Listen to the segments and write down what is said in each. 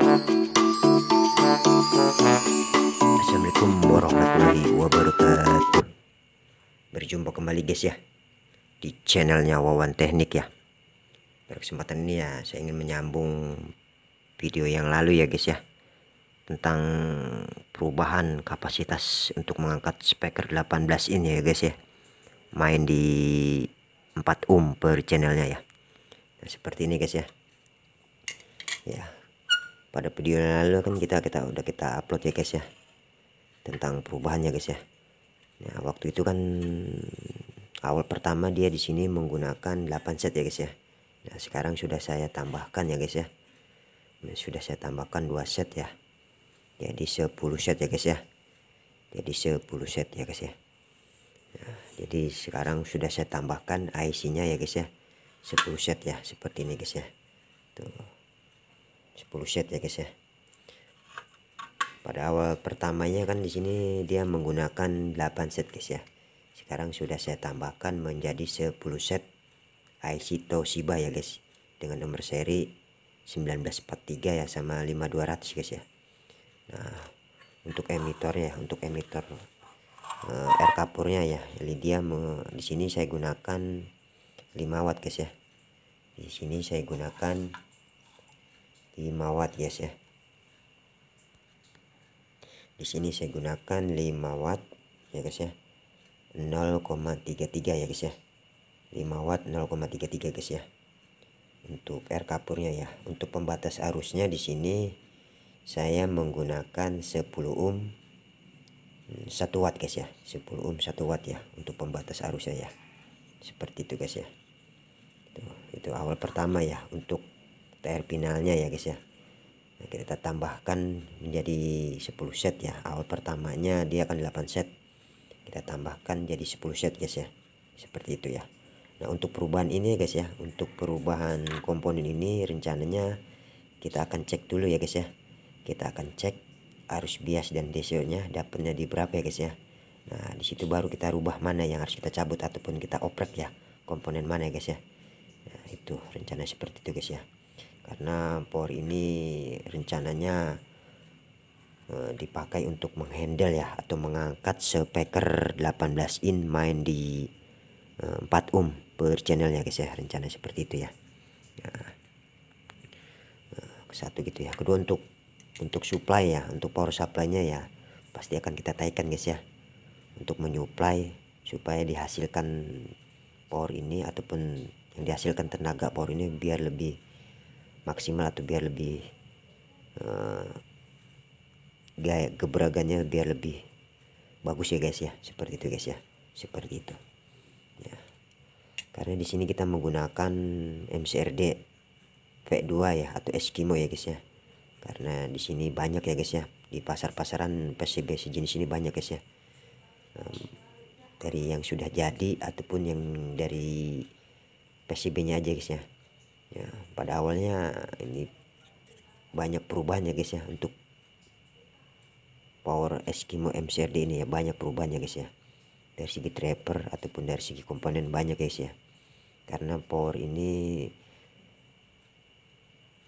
Assalamualaikum warahmatullahi wabarakatuh. Berjumpa kembali guys ya di channelnya Wawan Teknik ya. Pada kesempatan ini ya saya ingin menyambung video yang lalu ya guys ya, tentang perubahan kapasitas untuk mengangkat speaker 18 in ya guys ya, main di 4 ohm per channelnya ya. Nah, seperti ini guys ya. Ya, pada video yang lalu kan kita udah upload ya guys ya, tentang perubahannya guys ya. Nah, waktu itu kan awal pertama dia di sini menggunakan 8 set ya guys ya. Nah, sekarang sudah saya tambahkan ya guys ya. Nah, sudah saya tambahkan 2 set ya. Jadi 10 set ya guys ya. Jadi 10 set ya guys ya. Nah, jadi sekarang sudah saya tambahkan IC-nya ya guys ya. 10 set ya, seperti ini guys ya. Tuh. 10 set ya guys ya. Pada awal pertamanya kan di sini dia menggunakan 8 set guys ya. Sekarang sudah saya tambahkan menjadi 10 set IC Toshiba ya guys, dengan nomor seri 1943 ya sama 5200 guys ya. Nah, untuk emitornya, untuk emitor air kapurnya ya, jadi dia di sini saya gunakan 5 watt guys ya. Di sini saya gunakan 5 watt guys ya. Di sini saya gunakan 5 watt ya guys ya, 0,33 ya guys ya, 5 watt 0,33 guys ya. Untuk air kapurnya ya, untuk pembatas arusnya di sini saya menggunakan 10 ohm 1 watt guys ya, 10 ohm 1 watt ya untuk pembatas arusnya ya. Seperti itu guys ya. Itu awal pertama ya untuk TR finalnya ya guys ya. Nah, kita tambahkan menjadi 10 set ya. Awal pertamanya dia akan 8 set, kita tambahkan jadi 10 set guys ya, seperti itu ya. Nah, untuk perubahan ini guys ya, untuk perubahan komponen ini rencananya kita akan cek dulu ya guys ya. Kita akan cek arus bias dan DCO nya dapatnya di berapa ya guys ya. Nah, disitu baru kita rubah mana yang harus kita cabut ataupun kita oprek ya, komponen mana ya guys ya. Nah, itu rencana seperti itu guys ya. Karena power ini rencananya dipakai untuk menghandle ya, atau mengangkat speaker 18 in main di 4 ohm per channelnya guys ya, rencana seperti itu ya. Nah, satu gitu ya. Kedua untuk supply ya, untuk power supply-nya ya pasti akan kita taikkan guys ya, untuk menyuplai supaya dihasilkan power ini ataupun yang dihasilkan tenaga power ini biar lebih maksimal atau biar lebih gaya geberagannya biar lebih bagus ya guys ya. Seperti itu guys ya, seperti itu ya. Karena di sini kita menggunakan MCRD V2 ya, atau Eskimo ya guys ya. Karena di sini banyak ya guys ya, di pasar-pasaran PCB sejenis ini banyak guys ya, dari yang sudah jadi ataupun yang dari PCB-nya aja guys ya. Ya, pada awalnya ini banyak perubahannya guys ya, untuk power Eskimo MCRD ini ya banyak perubahannya guys ya, dari segi driver ataupun dari segi komponen banyak guys ya. Karena power ini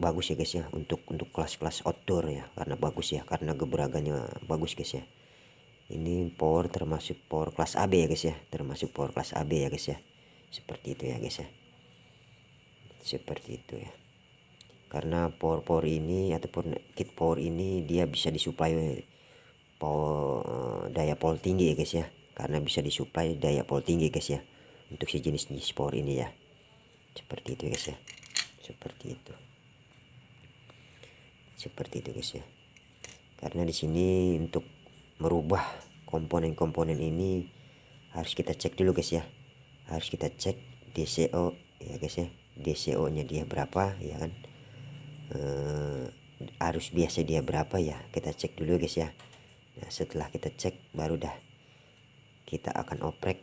bagus ya guys ya, untuk kelas-kelas outdoor ya, karena bagus ya, karena geberagannya bagus guys ya. Ini power termasuk power kelas AB ya guys ya, termasuk power kelas AB ya guys ya. Seperti itu ya guys ya, seperti itu ya. Karena power ini ataupun kit power ini dia bisa disuplai power daya pol tinggi ya guys ya, karena bisa disuplai daya pol tinggi guys ya untuk sejenis power ini ya. Seperti itu guys ya, seperti itu, seperti itu guys ya. Karena di sini untuk merubah komponen-komponen ini harus kita cek dulu guys ya, harus kita cek DCO ya guys ya, DCO nya dia berapa ya kan, arus biasa dia berapa ya, kita cek dulu guys ya. Nah, setelah kita cek baru dah kita akan oprek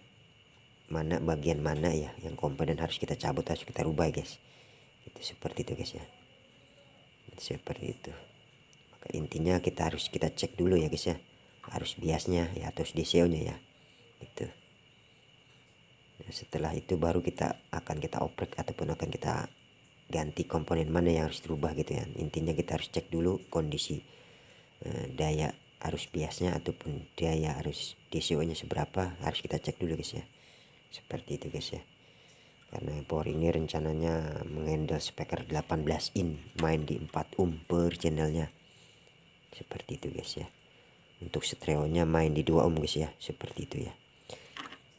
mana bagian mana ya yang komponen harus kita cabut, harus kita rubah guys. Itu seperti itu guys ya, seperti itu. Maka intinya kita cek dulu ya guys ya, arus biasnya ya atau DCO nya ya itu. Nah, setelah itu baru kita oprek ataupun akan kita ganti komponen mana yang harus dirubah gitu ya. Intinya kita harus cek dulu kondisi daya arus biasnya ataupun daya arus DCO nya seberapa, harus kita cek dulu guys ya. Seperti itu guys ya. Karena power ini rencananya menghandle speaker 18 in, main di 4 ohm per channelnya. Seperti itu guys ya. Untuk stereonya main di 2 ohm guys ya, seperti itu ya.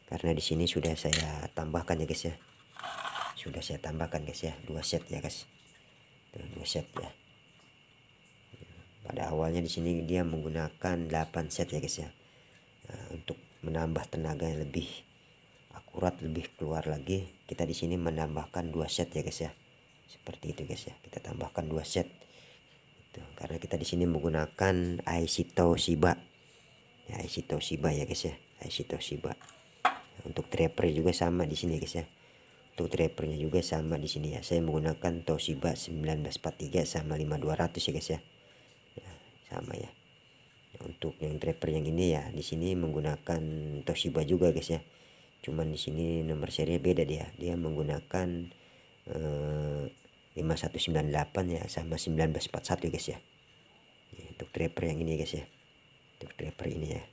Karena di sini sudah saya tambahkan ya guys ya. Sudah saya tambahkan guys ya, 2 set ya guys. 2 set ya. Pada awalnya di sini dia menggunakan 8 set ya guys ya. Nah, untuk menambah tenaga yang lebih akurat, lebih keluar lagi, kita di sini menambahkan 2 set ya guys ya. Seperti itu guys ya. Kita tambahkan 2 set. Karena kita di sini menggunakan IC Toshiba. Ya, IC Toshiba ya guys ya. IC Toshiba. Untuk driver juga sama di sini guys ya. Untuk drivernya juga sama di sini ya. Saya menggunakan Toshiba 1943 sama 5200 ya guys ya. Ya, sama ya. Untuk yang driver yang ini ya, di sini menggunakan Toshiba juga guys ya. Cuman di sini nomor seri beda dia. Dia menggunakan 5198 ya sama 1941 guys ya. Untuk driver yang ini guys ya. Untuk driver ini ya.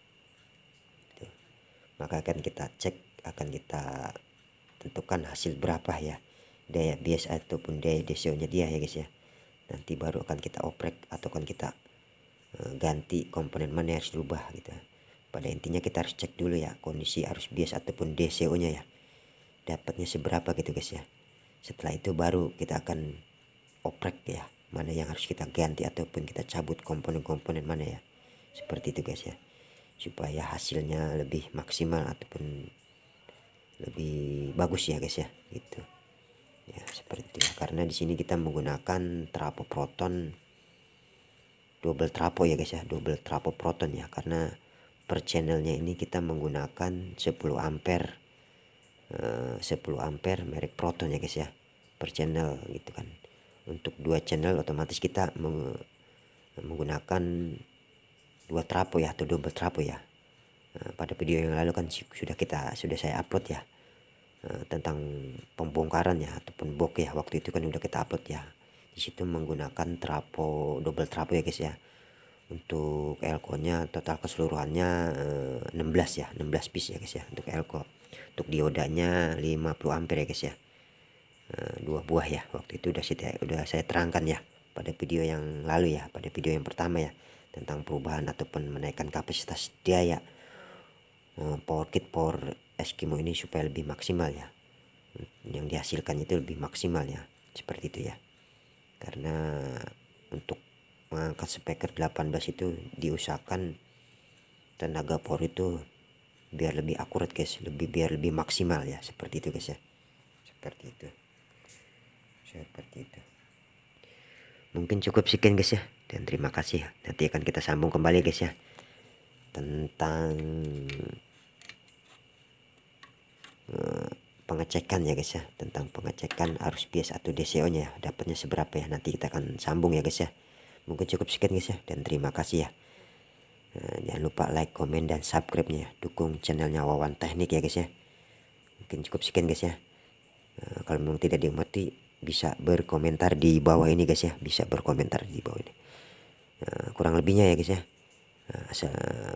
Maka akan kita cek, akan kita tentukan hasil berapa ya daya bias ataupun daya DCO nya dia ya guys ya. Nanti baru akan kita oprek atau akan kita ganti komponen mana yang harus dirubah gitu. Pada intinya kita harus cek dulu ya kondisi arus bias ataupun DCO nya ya, dapatnya seberapa gitu guys ya. Setelah itu baru kita akan oprek ya, mana yang harus kita ganti ataupun kita cabut komponen-komponen mana ya. Seperti itu guys ya, supaya hasilnya lebih maksimal ataupun lebih bagus ya guys ya, gitu ya. Seperti itu ya. Karena di sini kita menggunakan trafo proton double trafo ya guys ya, double trafo proton ya. Karena per channelnya ini kita menggunakan 10 ampere 10 ampere merek proton ya guys ya, per channel gitu kan. Untuk 2 channel otomatis kita menggunakan 2 trafo ya, atau double trafo ya. Pada video yang lalu kan sudah saya upload ya, tentang pembongkaran ya ataupun bok ya. Waktu itu kan udah kita upload ya. Di situ menggunakan trafo double trafo ya guys ya. Untuk elko nya total keseluruhannya 16 ya, 16 piece ya guys ya untuk elko. Untuk diodanya 50 ampere ya guys ya, 2 buah ya. Waktu itu udah saya terangkan ya pada video yang lalu ya, pada video yang pertama ya, tentang perubahan ataupun menaikkan kapasitas daya power kit power Eskimo ini supaya lebih maksimal ya, yang dihasilkan itu lebih maksimal ya, seperti itu ya. Karena untuk mengangkat speaker 18 itu diusahakan tenaga power itu biar lebih akurat guys, biar lebih maksimal ya, seperti itu guys ya. Seperti itu. Mungkin cukup sekian guys ya, dan terima kasih. Nanti akan kita sambung kembali guys ya, tentang pengecekan ya guys ya, tentang pengecekan arus bias atau DCO nya ya, dapatnya seberapa ya. Nanti kita akan sambung ya guys ya. Mungkin cukup sekian guys ya, dan terima kasih ya. Jangan lupa like, komen, dan subscribe nya ya. Dukung channelnya Wawan Teknik ya guys ya. Mungkin cukup sekian guys ya. Kalau memang tidak dimengerti bisa berkomentar di bawah ini guys ya, bisa berkomentar di bawah ini. Kurang lebihnya ya guys ya,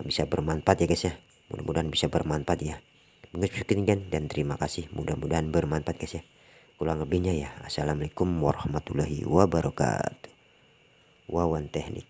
bisa bermanfaat ya guys ya. Mudah-mudahan bisa bermanfaat ya. Mungkin sekian dan terima kasih, mudah-mudahan bermanfaat guys ya. Kurang lebihnya ya, assalamualaikum warahmatullahi wabarakatuh. Wawan Teknik.